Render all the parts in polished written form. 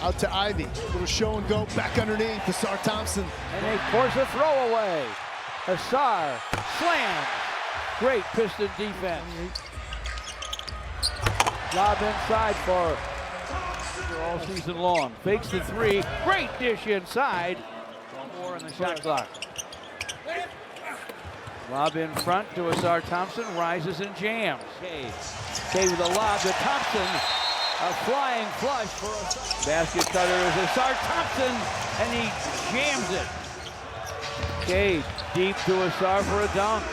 Out to Ivy. Little show and go back underneath. Ausar Thompson. And they force a throwaway. Ausar slam. Great Piston defense. Lob inside for all season long. Fakes the three. Great dish inside. One more in the shot clock. Lob in front to Ausar Thompson. Rises and jams. Cade with a lob to Thompson. A flying flush for Ausar. Basket cutter is Ausar Thompson, and he jams it. Cade deep to Ausar for a dunk.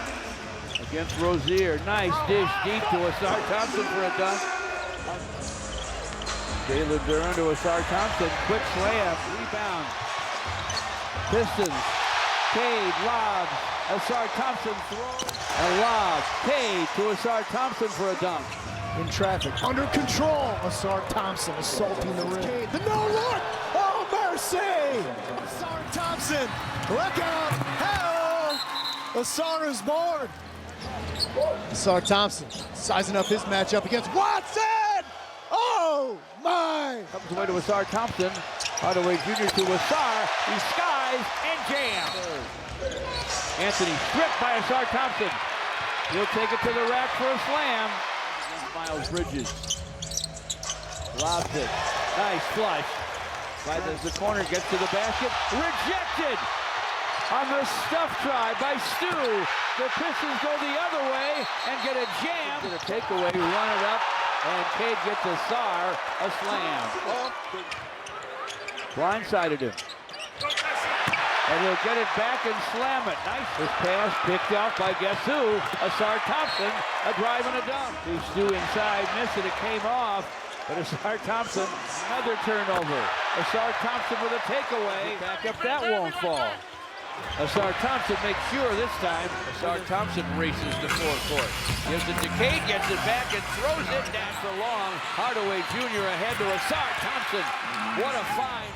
Against Rozier. Nice dish deep to Ausar Thompson for a dunk. Jalen Duren to Ausar Thompson. Quick slam. Rebound. Pistons. Cade lobs. Ausar Thompson throws. A lob. Cade to Ausar Thompson for a dunk. In traffic. Under control. Ausar Thompson assaulting the rim. Cade. The no look. Oh, mercy. Ausar Thompson. Look out. Hell. Ausar is bored. Ausar Thompson sizing up his matchup against Watson. Oh, my. Comes away to Ausar Thompson. Hardaway Jr. to Ausar. He skies and jams. Anthony stripped by Ausar Thompson. He'll take it to the rack for a slam. Miles Bridges lobs it. Nice flush. By the corner, gets to the basket. Rejected on the stuff try by Stu. The Pistons go the other way and get a jam. Get a takeaway, run it up, and Cade gets Ausar a slam. Blindsided him. And he'll get it back and slam it. Nice. This pass picked off by guess who? Ausar Thompson, a drive and a dunk. Stu inside, missed it, it came off. But Ausar Thompson, another turnover. Ausar Thompson with a takeaway. Back up, that won't fall. Ausar Thompson makes sure this time. Ausar Thompson races to forecourt. Gives it to Cade, gets it back and throws it down for long. Hardaway Jr. ahead to Ausar Thompson. What a find.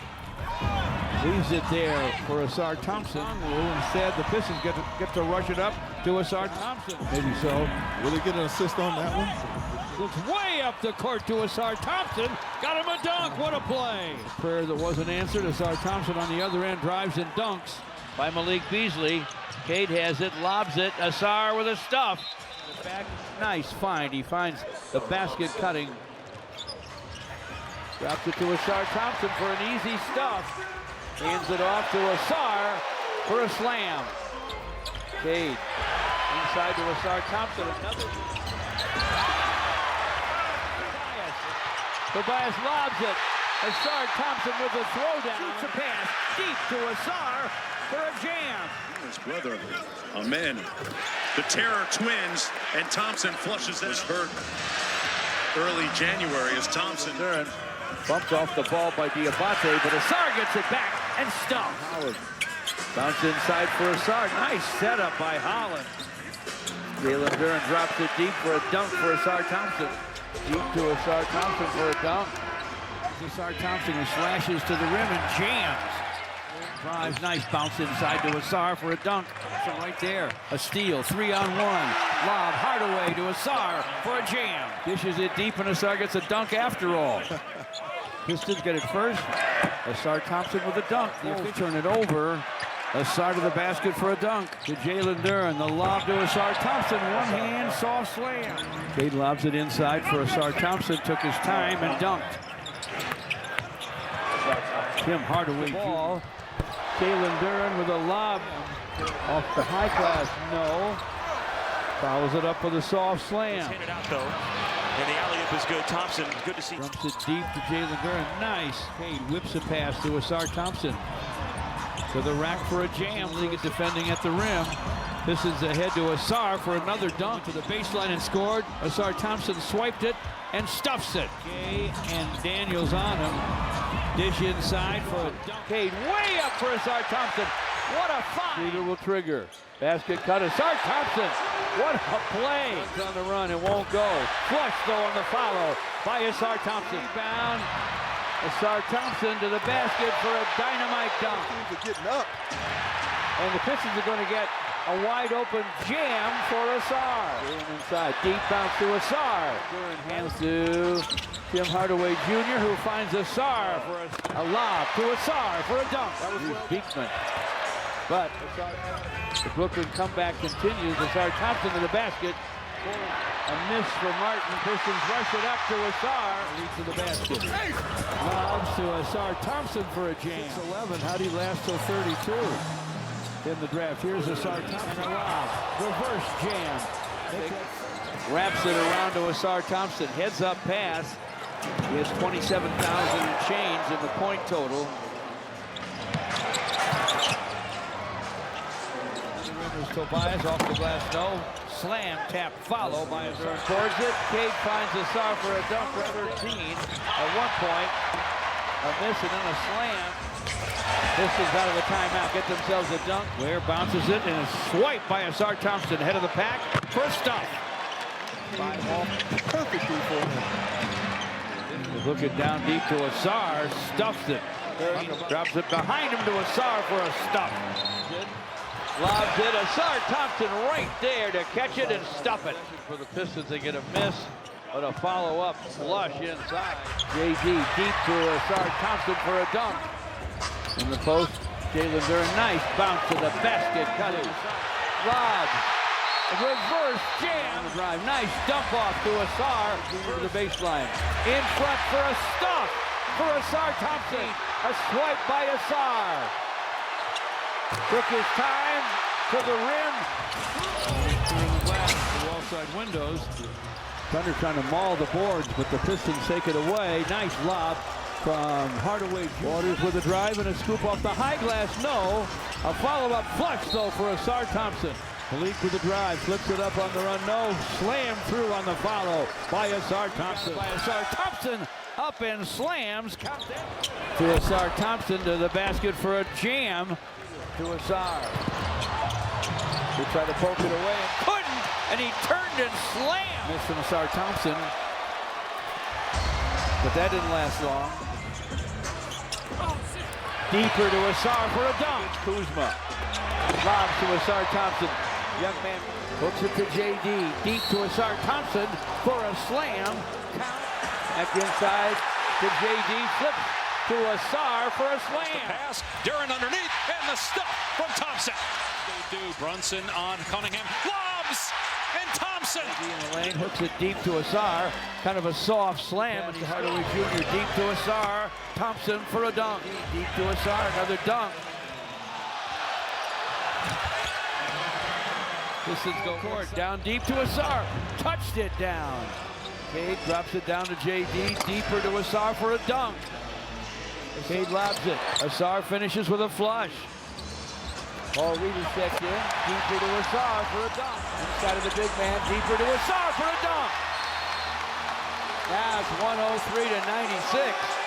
Leaves it there for Ausar Thompson. Instead, the Pistons get to rush it up to Ausar Thompson. Maybe so. Will he get an assist on that one? Looks way up the court to Ausar Thompson. Got him a dunk. What a play. Prayer that wasn't answered. Ausar Thompson on the other end drives and dunks by Malik Beasley. Cade has it, lobs it. Ausar with a stuff. Back. Nice find. He finds the basket cutting. Drops it to Ausar Thompson for an easy stuff. Hands it off to Ausar for a slam. Cade inside to Ausar Thompson. Another. Tobias lobs it. Ausar Thompson with a throwdown. Shoots a pass deep to Ausar for a jam. His brother, Amen. The Terror twins, and Thompson flushes it. Was hurt early January as Thompson. Bumped off the ball by Diabate, but Ausar gets it back and stuffed. Howard bounce inside for Ausar. Nice setup by Holland. Jalen Duren drops it deep for a dunk for Ausar Thompson. Deep to Ausar Thompson for a dunk. Ausar Thompson who slashes to the rim and jams. Drives, nice bounce inside to Ausar for a dunk. So right there, a steal, 3-on-1. Lob, Hardaway to Ausar for a jam. Dishes it deep and Ausar gets a dunk after all. Pistons get it first. Ausar Thompson with a dunk. They turn it over. Ausar to the basket for a dunk. To Jalen Duren. The lob to Ausar Thompson. One hand, soft slam. Cade lobs it inside for Ausar Thompson. Took his time and dunked. Tim Hardaway ball. Jalen Duren with a lob off the high class. No. Follows it up with a soft slam. Hit it out though. And the alley-oop is good. Thompson, good to see. Dumps it deep to Jalen Duren. Nice. Cade whips a pass to Ausar Thompson. To the rack for a jam. League defending at the rim. Pistons ahead to Ausar for another dunk to the baseline and scored. Ausar Thompson swiped it and stuffs it. Gay and Daniels on him. Dish inside for a dunk. Cade way up for Ausar Thompson. What a find. Streeter will trigger. Basket cut. Ausar Thompson. What a play. It's on the run. It won't go. Flush though on the follow by Ausar Thompson. Rebound. Ausar Thompson to the basket for a dynamite dunk. They're getting up. And the Pistons are going to get A wide open jam for Ausar. Inside, deep bounce to Ausar. Hands to Tim Hardaway Jr., who finds Ausar for a lob to Ausar for a dunk. That was Beekman. But the Brooklyn comeback continues. Ausar Thompson to the basket. A miss for Martin. Pistons rush it up to Ausar. Leads to the basket. Lobs to Ausar Thompson for a jam. 6'11", how'd he last till 32? In the draft, here's Ausar Thompson. A lob. Reverse jam. Wraps it around to Ausar Thompson. Heads up pass. He has 27,000 and change in the point total. Tobias off the glass, no. Slam, tap, follow by Ausar. Towards it, Cade finds Ausar for a dunk for 13. At one point, a miss and then a slam. Pistons out of the timeout, get themselves a dunk. Ware bounces it and is swiped by Ausar Thompson, head of the pack for a stuff. Perfectly for him. Looking down deep to Ausar, stuffs it. Drops it behind him to Ausar for a stuff. Lobs it, Ausar Thompson right there to catch it and stuff it. For the Pistons, they get a miss, but a follow-up flush inside. JB deep to Ausar Thompson for a dunk. In the post, Jalen Duren, nice bounce to the basket, cutting. Lob, reverse jam. Drive, nice dump off to Ausar to the baseline. In front for a stuff for Ausar Thompson. A swipe by Ausar. Took his time to the rim. The wall side windows. Thunder trying to maul the boards, but the Pistons take it away. Nice lob from Hardaway. Waters with a drive and a scoop off the high glass. No. A follow-up flush, though, for Ausar Thompson. Malik with a drive, flips it up on the run. No. Slam through on the follow by Ausar Thompson. Ausar Thompson up and slams. Count that. To Ausar Thompson to the basket for a jam. To Ausar. He tried to poke it away and couldn't, and he turned and slammed. Miss from Ausar Thompson. But that didn't last long. Deeper to Ausar for a dunk. Kuzma. Lobs to Ausar Thompson. Young man hooks it to JD. Deep to Ausar Thompson for a slam. Count. Back inside to JD. Flips to Ausar for a slam. Pass, Duren underneath, and the stuff from Thompson. They do. Brunson on Cunningham. Lobs! And Thompson! In the lane, hooks it deep to Ausar. Kind of a soft slam. And Hardaway Jr. deep to Ausar. Thompson for a dunk. Deep to Ausar, another dunk. Pistons go court. Down deep to Ausar. Touched it down. Cade drops it down to JD. Deeper to Ausar for a dunk. Cade lobs it. Ausar finishes with a flush. Paul Reeder checked in. Deeper to Ausar for a dunk. Inside of the big man. Deeper to Ausar for a dunk. Now it's 103 to 96.